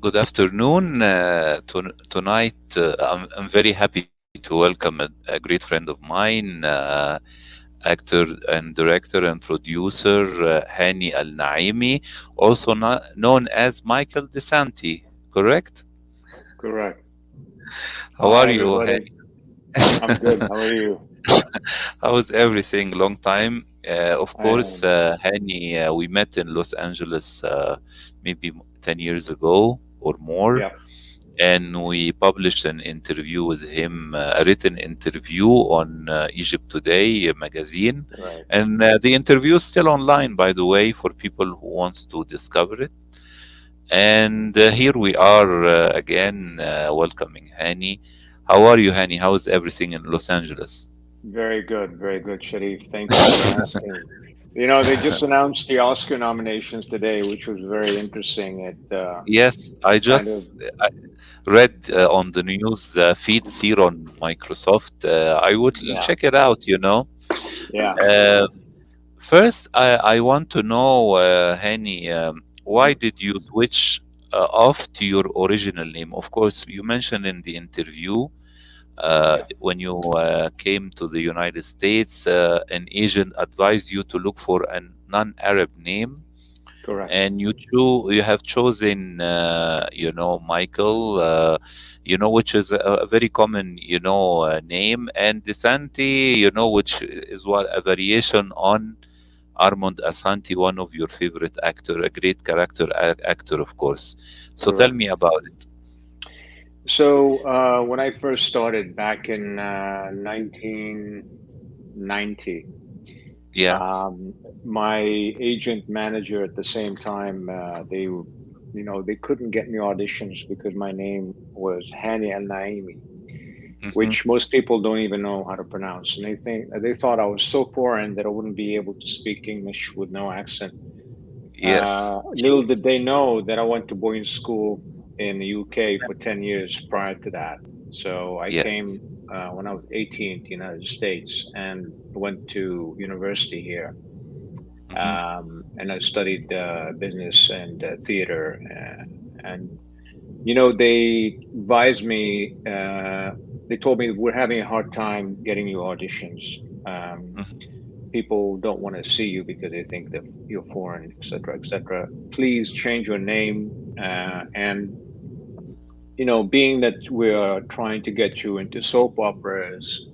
Good afternoon. Tonight, I'm very happy to welcome a great friend of mine, actor and director and producer, Hani Al Naimi, also known as Michael DeSanti, correct? Correct. How are Hi, you, everybody. Hani? I'm good. How are you? How's everything? Long time. Of I course, am. Hani, we met in Los Angeles maybe 10 years ago or more. Yep. And we published an interview with him, a written interview on Egypt Today magazine. Right. And the interview is still online, by the way, for people who wants to discover it. And here we are again, welcoming Hani. How are you, Hani? How is everything in Los Angeles? Very good. Very good, Sharif. Thank you for asking. You know, they just announced the Oscar nominations today, which was very interesting. It Yes, I kind of, just read on the news feeds here on Microsoft. I would yeah, check it out, yeah, Uh, First, I want to know, Hani, why mhm, did you switch off to your original name? Of course, you mentioned in the interview yeah, when you came to the United States, an agent advised you to look for a non-Arab name, correct. and you have chosen, Michael, which is a very common, name, and Desanti, which is what a variation on Armand Asante, one of your favorite actor, a great character actor, of course. So tell Correct. me about it. So, when I first started back in 1990, Yeah. Um, my agent manager at the same time, they couldn't get me auditions because my name was Hani Al Naimi, Hmm. which most people don't even know how to pronounce. And they thought I was so foreign that I wouldn't be able to speak English with no accent. Yes. Little did they know that I went to boarding school in the UK for 10 years prior to that. So I Yeah. came when I was 18 to the United States and went to university here, Hmm. and I studied business and theater. And you know, they advised me. They told me we're having a hard time getting you auditions. Um, Hmm. People don't want to see you because they think that you're foreign, etc., etc. Please change your name. And you know, being that we are trying to get you into soap operas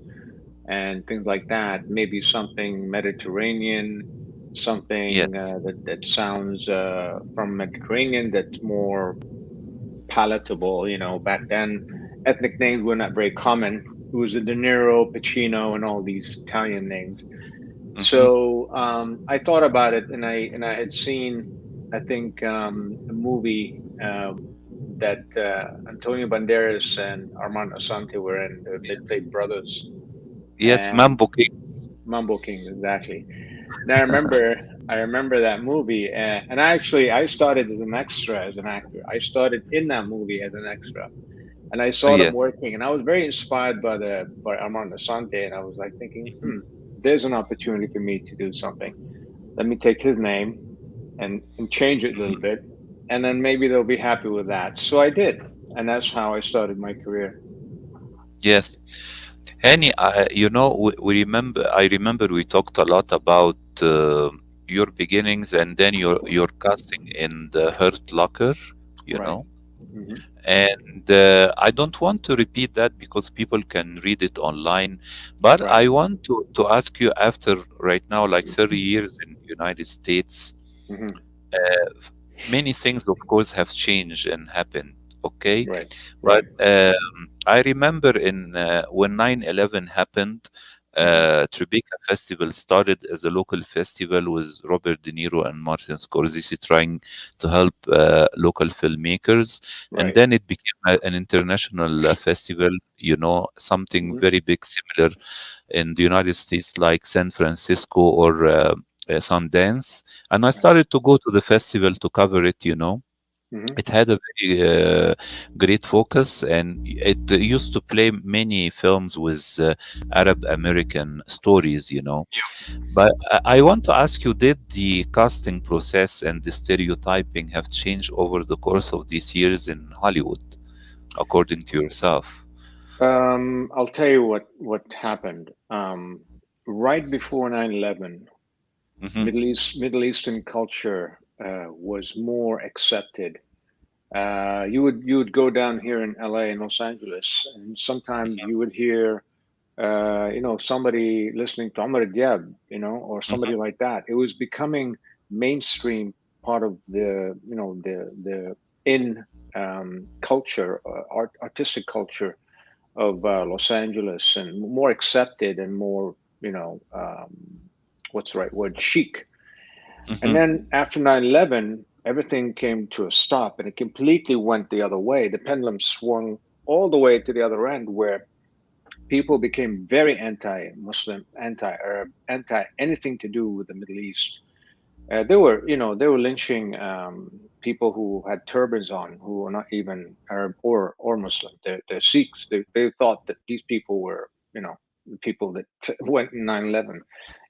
and things like that, maybe something Mediterranean, Yes. something that sounds from Mediterranean that's more palatable. You know, back then ethnic names were not very common. It was a De Niro, Pacino, and all these Italian names. Hmm. So I thought about it, and I had seen, I think, a movie that Antonio Banderas and Armand Assante were in. They played brothers, Yes, and Mambo King. Mambo King, exactly. And I remember that movie, and I started as an extra, as an actor. I started in that movie as an extra, and I saw them Yes. working, and I was very inspired by Armand Assante, and I was like thinking, Mhm. there's an opportunity for me to do something. Let me take his name and change it a little Mhm. bit, and then maybe they'll be happy with that. So I did, and that's how I started my career. Yes. Hani, we remember. I remember we talked a lot about your beginnings and then your casting in the Hurt Locker. You Right. know, Hmm. and I don't want to repeat that because people can read it online. But Right. I want to ask you, after right now, like 30 years in United States, Hmm. many things, of course, have changed and happened. Okay, Right. but Right. I remember in when 9/11 happened, Hmm. Tribeca Festival started as a local festival with Robert De Niro and Martin Scorsese trying to help local filmmakers, and Right. then it became an international festival. Something Hmm. very big, similar in the United States, like San Francisco or Sundance. And I Right. started to go to the festival to cover it. Hmm. It had a very great focus, and it used to play many films with Arab American stories, you know. But I want to ask you, did the casting process and the stereotyping have changed over the course of these years in Hollywood, according to yourself? I'll tell you what happened. Right before 9/11, Hmm. Middle Eastern culture was more accepted. You would go down here in LA in Los Angeles, and sometimes you would hear somebody listening to Amr Diab, or somebody Hmm. like that. It was becoming mainstream part of the in culture, artistic culture of Los Angeles, and more accepted and more, what's the right word, chic. And Hmm. then after 9/11, everything came to a stop and it completely went the other way. The pendulum swung all the way to the other end, where people became very anti-Muslim, anti-Arab, anti anything to do with the Middle East. They were lynching people who had turbans on, who were not even Arab or Muslim. They're Sikhs. They thought that these people were, the people that went in 9/11.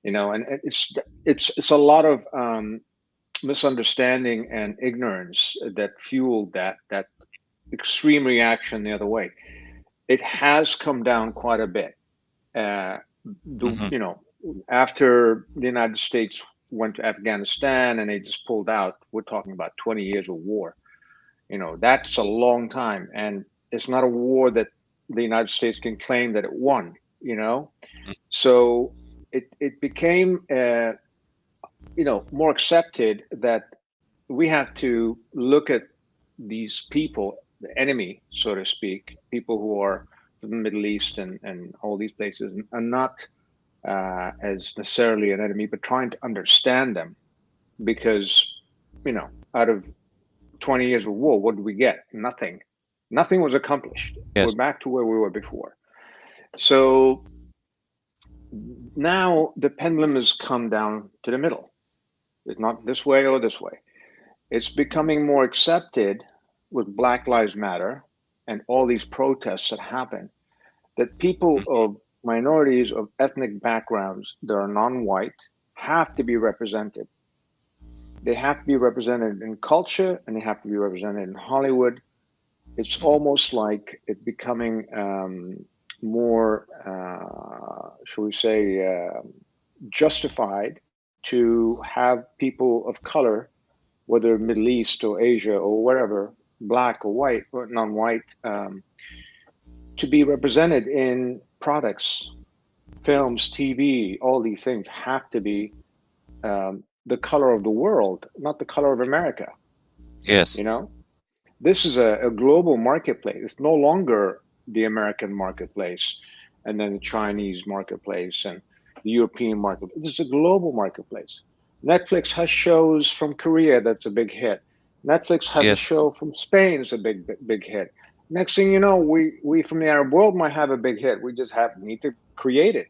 And it's a lot of misunderstanding and ignorance that fueled that extreme reaction the other way. It has come down quite a bit. Uh, the Hmm. you know After the United States went to Afghanistan and they just pulled out, we're talking about 20 years of war. That's a long time, and it's not a war that the United States can claim that it won. So it became more accepted that we have to look at these people, the enemy, so to speak, people who are from the Middle East and all these places, and not as necessarily an enemy, but trying to understand them. Because, out of 20 years of war, what did we get? Nothing. Nothing was accomplished. We're Yes. back to where we were before. So now the pendulum has come down to the middle. It's not this way or this way. It's becoming more accepted with Black Lives Matter and all these protests that happen, that people Mhm. of minorities of ethnic backgrounds that are non-white have to be represented. They have to be represented in culture and they have to be represented in Hollywood. It's Mhm. almost like it becoming more, shall we say, justified to have people of color, whether Middle East or Asia or wherever, black or white or non-white, to be represented in products, films, TV. All these things have to be the color of the world, not the color of America. Yes. You know, this is a global marketplace. It's no longer the American marketplace, and then the Chinese marketplace and the European market. This is a global marketplace. Netflix has shows from Korea that's a big hit. Netflix has a Yes. show from Spain that's a big hit. Next thing you know, we from the Arab world might have a big hit. We just need to create it.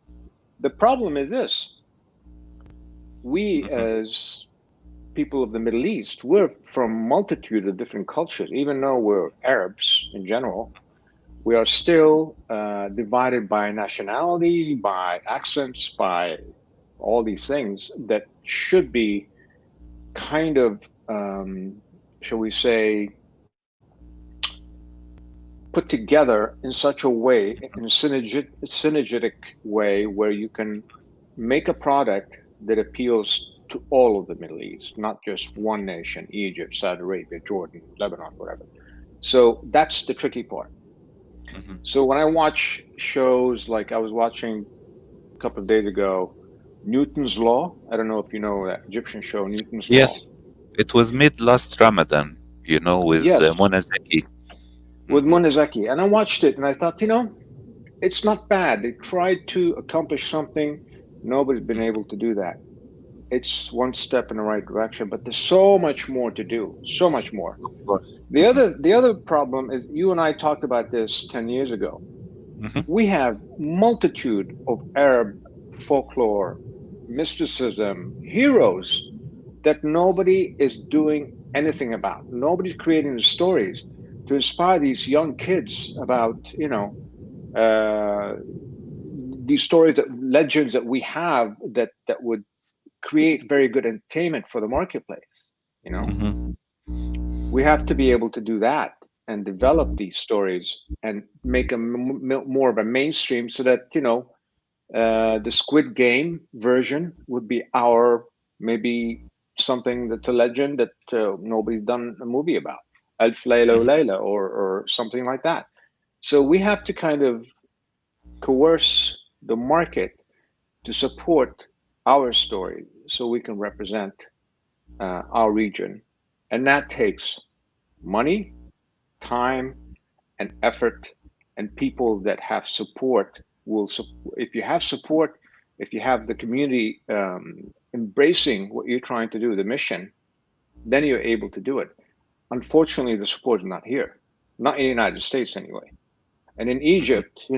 The problem is this: we Hmm. as people of the Middle East, we're from multitude of different cultures. Even though we're Arabs in general, we are still divided by nationality, by accents, by all these things that should be kind of, shall we say, put together in such a way, in a synergetic way, where you can make a product that appeals to all of the Middle East, not just one nation, Egypt, Saudi Arabia, Jordan, Lebanon, whatever. So that's the tricky part. Hmm. So when I watch shows, like I was watching a couple of days ago, Newton's Law. I don't know if you know that Egyptian show, Newton's Law. Yes. It was made last Ramadan, you know, with Yes, Mona Zaki. with Hmm. Monazaki. And I watched it and I thought, it's not bad. They tried to accomplish something. Nobody's been able to do that. It's one step in the right direction, but there's so much more to do. So much more. Of course. The Hmm. other the other problem is, you and I talked about this 10 years ago. Hmm. We have multitude of Arab folklore, mysticism, heroes that nobody is doing anything about. Nobody's creating the stories to inspire these young kids about, uh, these stories, that legends that we have, that would create very good entertainment for the marketplace. You know, Hmm. we have to be able to do that and develop these stories and make them more of a mainstream, so that the Squid Game version would be our, maybe something that's a legend that nobody's done a movie about, Alf Layla Hmm. Layla, or something like that. So we have to kind of coerce the market to support our story, so we can represent our region, and that takes money, time, and effort, and people that have support will. If you have support, if you have the community embracing what you're trying to do, the mission, then you're able to do it. Unfortunately, the support is not here, not in the United States anyway. And in Hmm. Egypt, we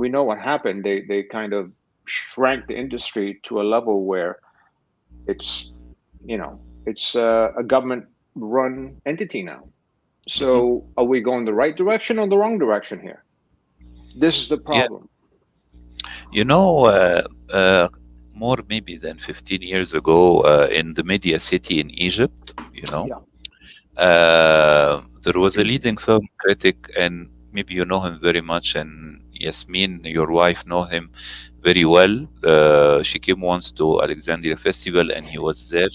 know what happened. They kind of shrank the industry to a level where it's it's a government run entity now. Hmm. So are we going the right direction or the wrong direction here? This is the Yeah, problem. you know, more maybe than 15 years ago, in the media city in Egypt, Yeah. there was a leading film critic, and maybe you know him very much, and Yasmin, your wife, know him very well. She came once to Alexandria Festival, and he was there.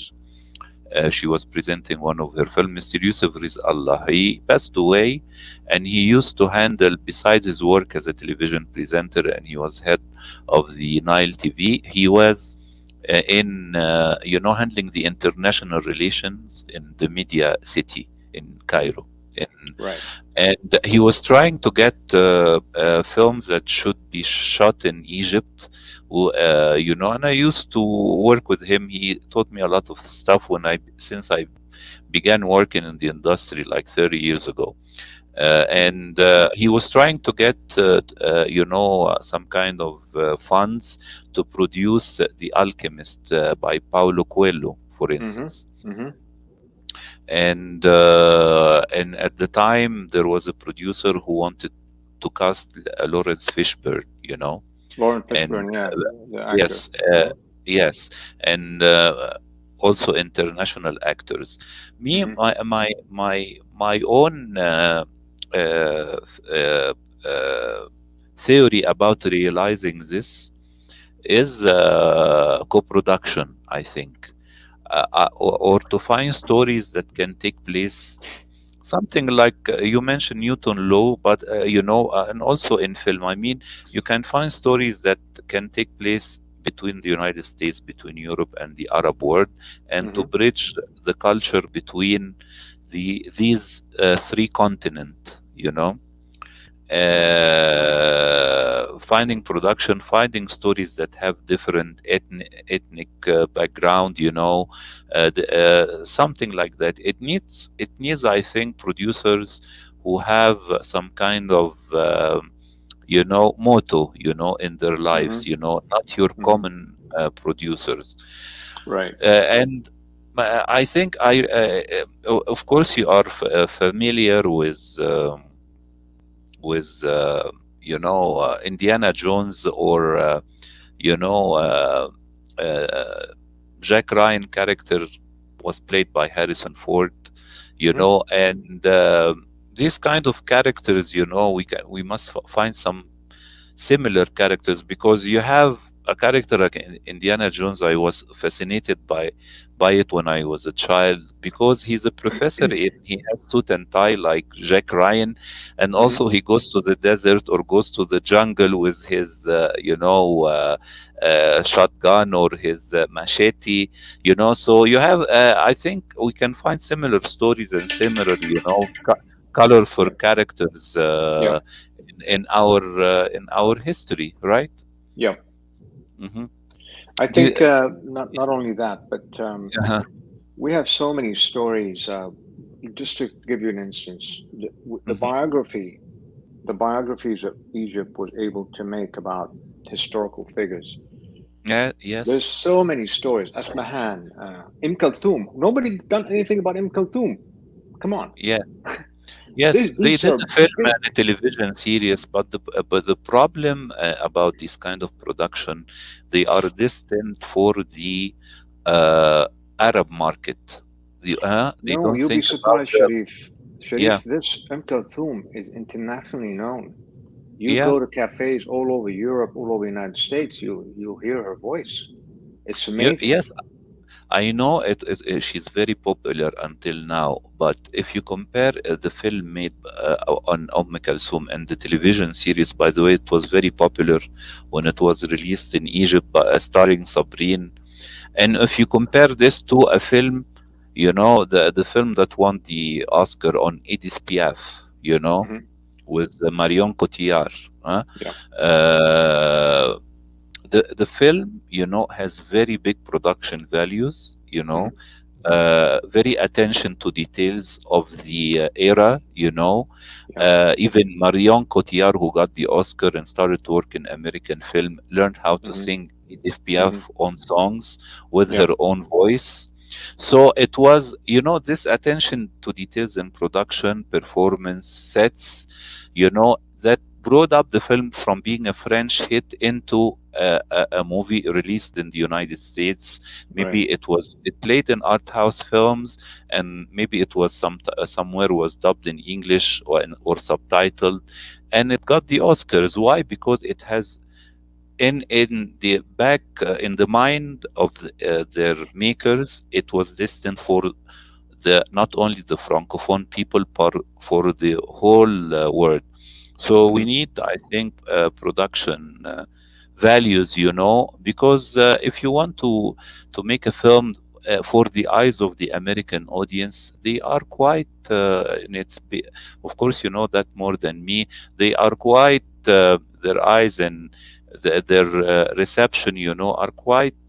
She was presenting one of her films, Mr. Yusuf Riz Allah. He passed away, and he used to handle, besides his work as a television presenter, and he was head of the Nile TV. He was handling the international relations in the media city in Cairo. In, Right. and he was trying to get films that should be shot in Egypt. And I used to work with him. He taught me a lot of stuff since I began working in the industry like 30 years ago. And he was trying to get, some kind of funds to produce The Alchemist by Paulo Coelho, for Mm-hmm. instance. Mm-hmm. And at the time, there was a producer who wanted to cast Lawrence Fishburne, Lauren and Fishburne, yeah, the actor. yes, Uh-huh. yes, and also international actors. Me, Mm-hmm. my own uh, uh, uh, theory about realizing this is co-production, I think, or to find stories that can take place, something like you mentioned Newton law, but and also in film, I mean, you can find stories that can take place between the United States, between Europe and the Arab world, and to Mm-hmm. bridge the culture between these three continent, Right. finding production, finding stories that have different ethnic background, something like that. It needs, I think, producers who have some kind of motto, in their lives, Mm-hmm. not your Mm-hmm. common producers. Right. And I think of course, you are familiar with Indiana Jones, or you know uh, uh, Jack Ryan character was played by Harrison Ford, Mm-hmm. and these kind of characters, we must find some similar characters, because you have a character like Indiana Jones. I was fascinated by it when I was a child, because he's a professor. He has suit and tie like Jack Ryan, and Mm-hmm. also he goes to the desert or goes to the jungle with his shotgun or his machete. So you have, I think we can find similar stories and similar, colorful Right. characters Yeah. in our history, right? Yeah. Hmm. I Do you, think not only that, but uh we have so many stories. Just to give you an instance, the hmm the biographies that Egypt was able to make about historical figures. Yeah, yes, There's so many stories. Asmahan, Kulthum. Nobody done anything about Kulthum. Come on. yeah. Yes, they These did are a film big. and a television series, but the problem about this kind of production, they are destined for the uh, Arab market. They No, don't you'll be think about surprised, the Sharif. yeah, Sharif, this Kulthum is internationally known. You yeah, go to cafes all over Europe, all over the United States, you'll hear her voice. It's amazing. yes. I know she's very popular until now, but if you compare the film made on Kulthum and the television series, by the way, it was very popular when it was released in Egypt, starring Sabrine. And if you compare this to a film, the film that won the Oscar on Edith Piaf, Hmm. with Marion Cotillard. Huh? Yeah. Uh, the film has very big production values, Hmm. very attention to details of the era, Yeah. even Marion Cotillard, who got the Oscar and started to work in American film, learned how to Hmm. sing Edith Piaf Hmm. own songs with Yeah. her own voice. So it was, this attention to details in production, performance, sets, that brought up the film from being a French hit into a movie released in the United States. Right. Maybe it played in art house films, and maybe it was somewhere was dubbed in English or subtitled, and it got the Oscars. Why? Because it has in the back in the mind of their makers, it was destined for the not only the francophone people, but for the whole world. So we Hmm. need, I think, production values, because if you want to make a film for the eyes of the American audience, they are quite, of course, you know that more than me. They are quite their eyes and their reception, are quite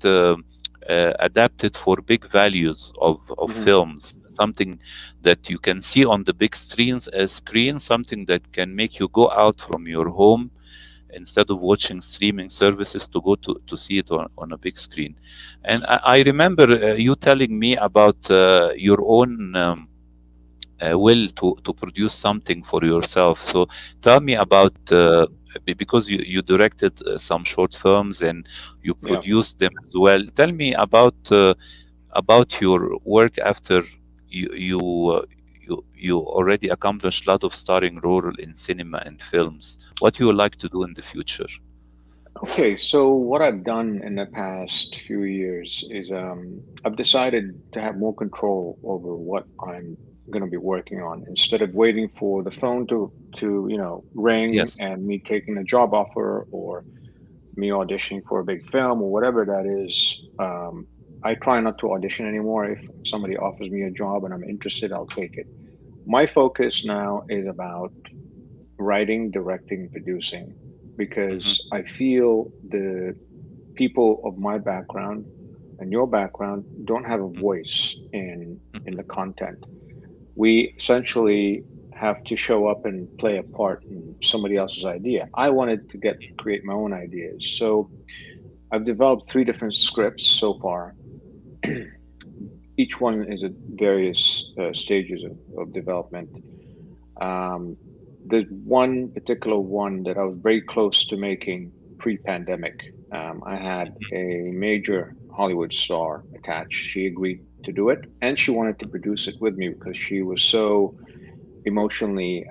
adapted for big values of Hmm. films. Something that you can see on the big screen, something that can make you go out from your home instead of watching streaming services to go to see it on a big screen. And I remember you telling me about your own will to produce something for yourself. So tell me about because you directed some short films and you Yeah. produced them as well. Tell me about your work after you already accomplished a lot of starring role in cinema and films. What you would like to do in the future? Okay, so what I've done in the past few years is I've decided to have more control over what I'm going to be working on instead of waiting for the phone to ring Yes. and me taking a job offer or me auditioning for a big film or whatever that is. I try not to audition anymore. If somebody offers me a job and I'm interested, I'll take it. My focus now is about writing, directing, producing, Hmm. because I feel the people of my background and your background don't have a voice in the content. We essentially have to show up and play a part in somebody else's idea. I wanted to get create my own ideas. So I've developed three different scripts so far. Each one is at various stages of development. Um, there's one particular one that I was very close to making pre-pandemic. I had a major Hollywood star attached. She agreed to do it, and she wanted to produce it with me because she was so emotionally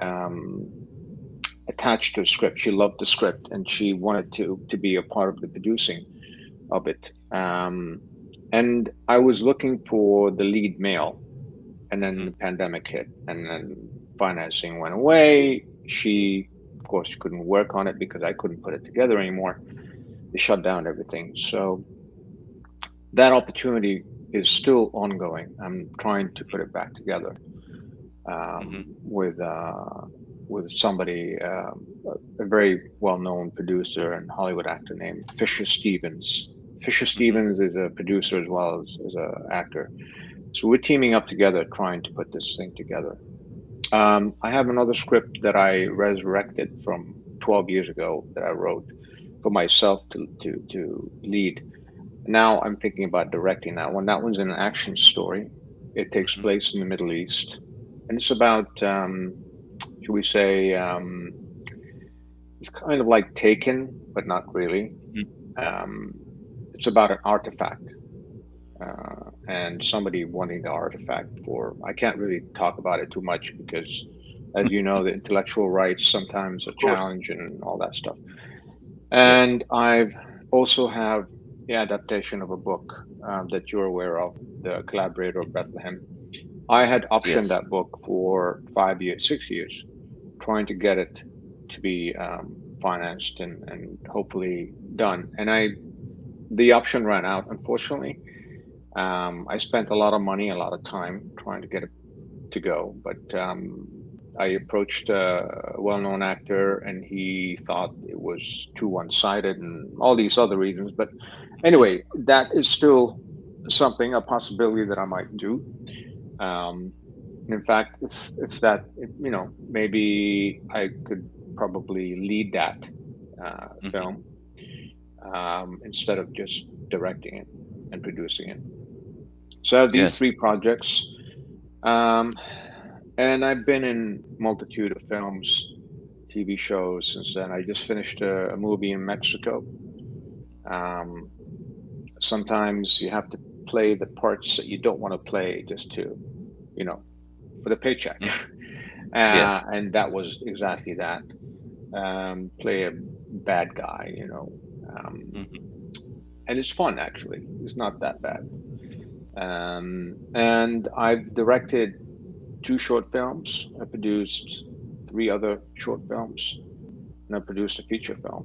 attached to the script. She loved the script, and she wanted to be a part of the producing of it. And I was looking for the lead male, and then Hmm. the pandemic hit, and then financing went away. She, of course, couldn't work on it because I couldn't put it together anymore. They shut down everything. So that opportunity is still ongoing. I'm trying to put it back together Hmm. with somebody, a very well-known producer and Hollywood actor named Fisher Stevens. Fisher Hmm. Stevens is a producer as well as an actor. So we're teaming up together, trying to put this thing together. I have another script that I resurrected from 12 years ago that I wrote for myself to lead. Now I'm thinking about directing that one. That one's an action story. It takes Mhm. place in the Middle East, and it's about, should we say, it's kind of like Taken, but not really. Mhm. Um, it's about an artifact and somebody wanting the artifact for. I can't really talk about it too much because, as you know, the intellectual rights sometimes are Of course. challenged and all that stuff. Yes. And I've also have the adaptation of a book that you're aware of, The Collaborator of Bethlehem. I had optioned Yes. that book for 5 years, 6 years, trying to get it to be financed and hopefully done. And the option ran out, unfortunately. I spent a lot of money, a lot of time trying to get it to go, but I approached a well-known actor, and he thought it was too one-sided, and all these other reasons. But Mhm. anyway, that is still something, a possibility that I might do. Um, in fact, if that, maybe I could probably lead that Mhm. film instead of just directing it and producing it. So I have these Yes. three projects, um, and I've been in multitude of films, TV shows since then. I just finished a movie in Mexico. Um, Sometimes you have to play the parts that you don't want to play just to, you know, for the paycheck. Mhm. Yes. And that was exactly that. Play a bad guy, Mhm. and it's fun actually. It's not that bad. And I've directed two short films. I produced three other short films, and I produced a feature film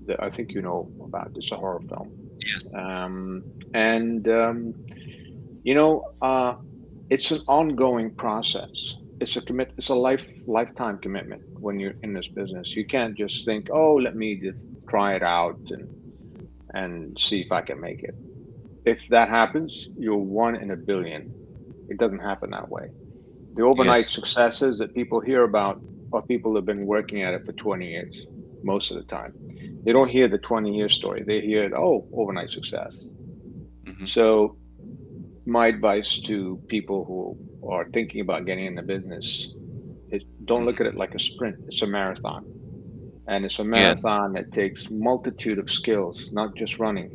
that I think you know about. It's a horror film, Yes. um, and you know, uh, it's an ongoing process. It's a commit. It's a lifetime commitment when you're in this business. You can't just think, oh, let me just try it out and see if I can make it. If that happens, you're one in a billion. It doesn't happen that way. The overnight Yes. successes that people hear about are people who've been working at it for 20 years most of the time. They don't hear the 20-year story. They hear, oh, overnight success. Mhm. So, my advice to people who are thinking about getting in the business is don't look at Mhm. it like a sprint. It's a marathon. And it's a Yes. marathon that takes multitude of skills, not just running.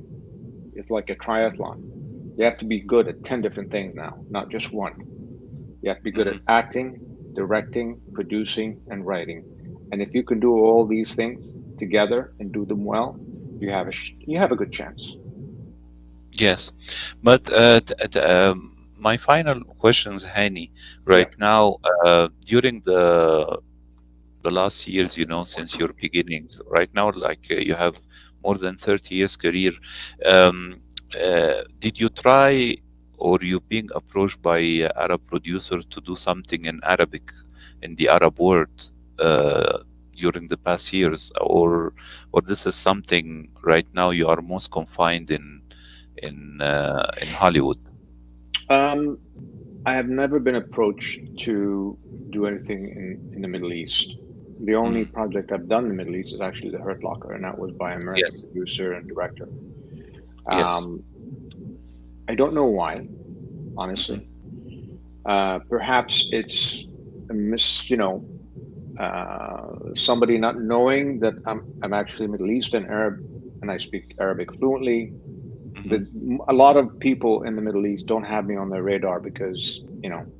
It's like a triathlon. You have to be good at 10 different things now, not just one. You have to be good at Mhm. acting, directing, producing, and writing. And if you can do all these things together and do them well, you have a good chance. Yes. But my final questions, Hani, Yeah. right now, during the last years, since your beginnings, right now, like you have more than 30 years career, did you try or you being approached by Arab producers to do something in Arabic in the Arab world uh, during the past years, or this is something right now you are most confined in Hollywood? Um, I have never been approached to do anything in the Middle East. The only Mm. project I've done in the Middle East is actually The Hurt Locker, and that was by an American Yes, producer and director. yes. Um, I don't know why, Hmm. honestly. Perhaps it's a somebody not knowing that I'm actually Middle Eastern Arab and I speak Arabic fluently. Hmm. A lot of people in the Middle East don't have me on their radar because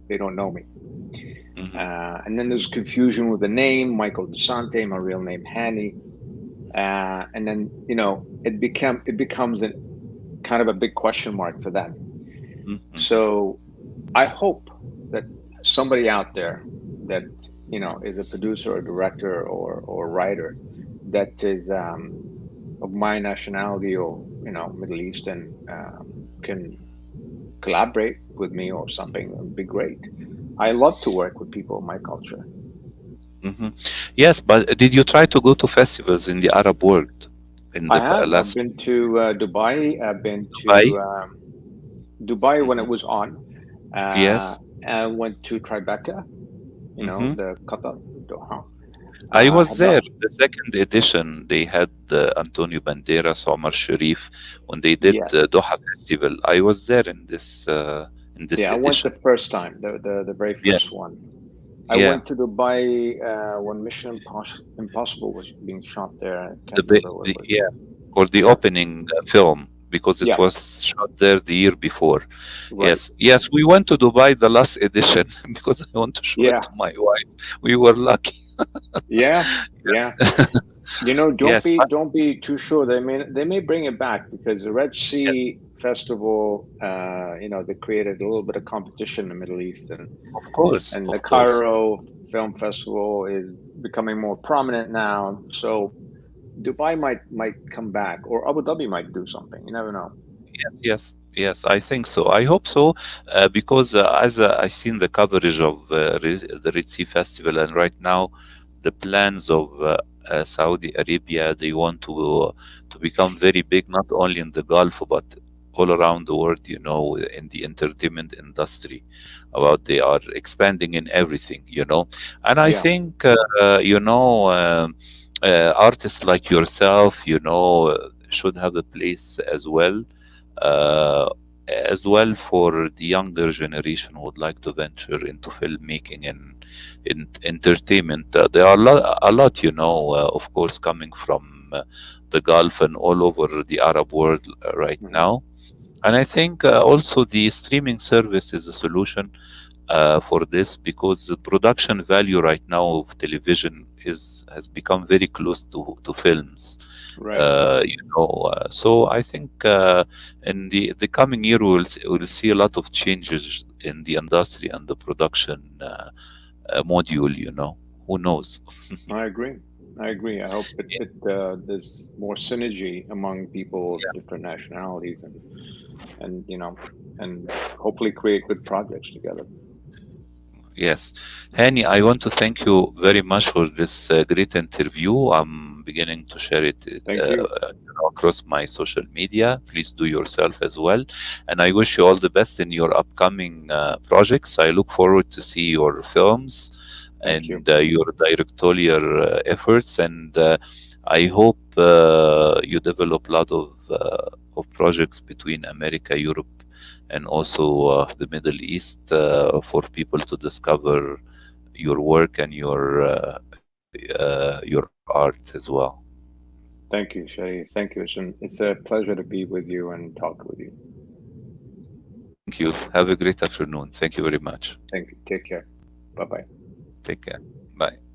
they don't know me. Hmm. And then there's confusion with the name Michael DeSante, my real name Hani, and then it becomes a kind of a big question mark for them. Hmm. So I hope that somebody out there that is a producer or director or writer that is of my nationality or Middle Eastern can collaborate with me or something. It would be great. I love to work with people of my culture. Hmm. Yes, but did you try to go to festivals in the Arab world in I the have. I've last been to Dubai. I've been to Dubai? Dubai when it Hmm. was on. Uh, Yes. I went to Tribeca, Hmm. the Qatar, Doha. I was No, there. The second edition, they had Antonio Banderas, Omar Sharif, when they did yes. Doha Festival. I was there in this Yeah, I went the edition. first time, the very Yeah, first one. I yeah. went to Dubai when Impossible was being shot there. I The, can't ba- remember what it the was. yeah, for the Yeah, opening film because it yeah, was shot there the year before. right. Yes, yes. We went to Dubai the last edition because I want to show it Yeah, to my wife. We were lucky. yeah, yeah. You know, Yes, don't be too sure. They may bring it back because the Red yes, Sea Festival, they created a little bit of competition in the Middle East, of course, and the of course. Cairo Film Festival is becoming more prominent now. So Dubai might come back, or Abu Dhabi might do something. You never know. Yes, yes, yes. I think so. I hope so, because as I seen the coverage of the Red Sea Festival, and right now, the plans of Saudi Arabia, they want to become very big, not only in the Gulf but all around the world. You know, in the entertainment industry, about they are expanding in everything. You know, and I Yeah, think artists like yourself, should have a place uh, as well for the younger generation who would like to venture into filmmaking and in entertainment. There are a lot, of course, coming from the Gulf and all over the Arab world right hmm now. And I think also the streaming service is a solution for this, because the production value right now of television is has become very close to films. right. So I think in the coming year we'll see a lot of changes in the industry and the production module. Who knows? I agree. I agree. I hope there's more synergy among people of different nationalities, and hopefully create good projects together. Yes. Hani, I want to thank you very much for this great interview. I'm beginning to share it Thank you. across my social media. Please do yourself as well. And I wish you all the best in your upcoming projects. I look forward to see your films Thank you. and your directorial efforts. And I hope you develop a lot of projects between America, Europe, and also the Middle East, for people to discover your work and your art as well. Thank you, Shay. Thank you. It's a pleasure to be with you and talk with you. Thank you. Have a great afternoon. Thank you very much. Thank you. Take care. Bye bye. Take care. Bye.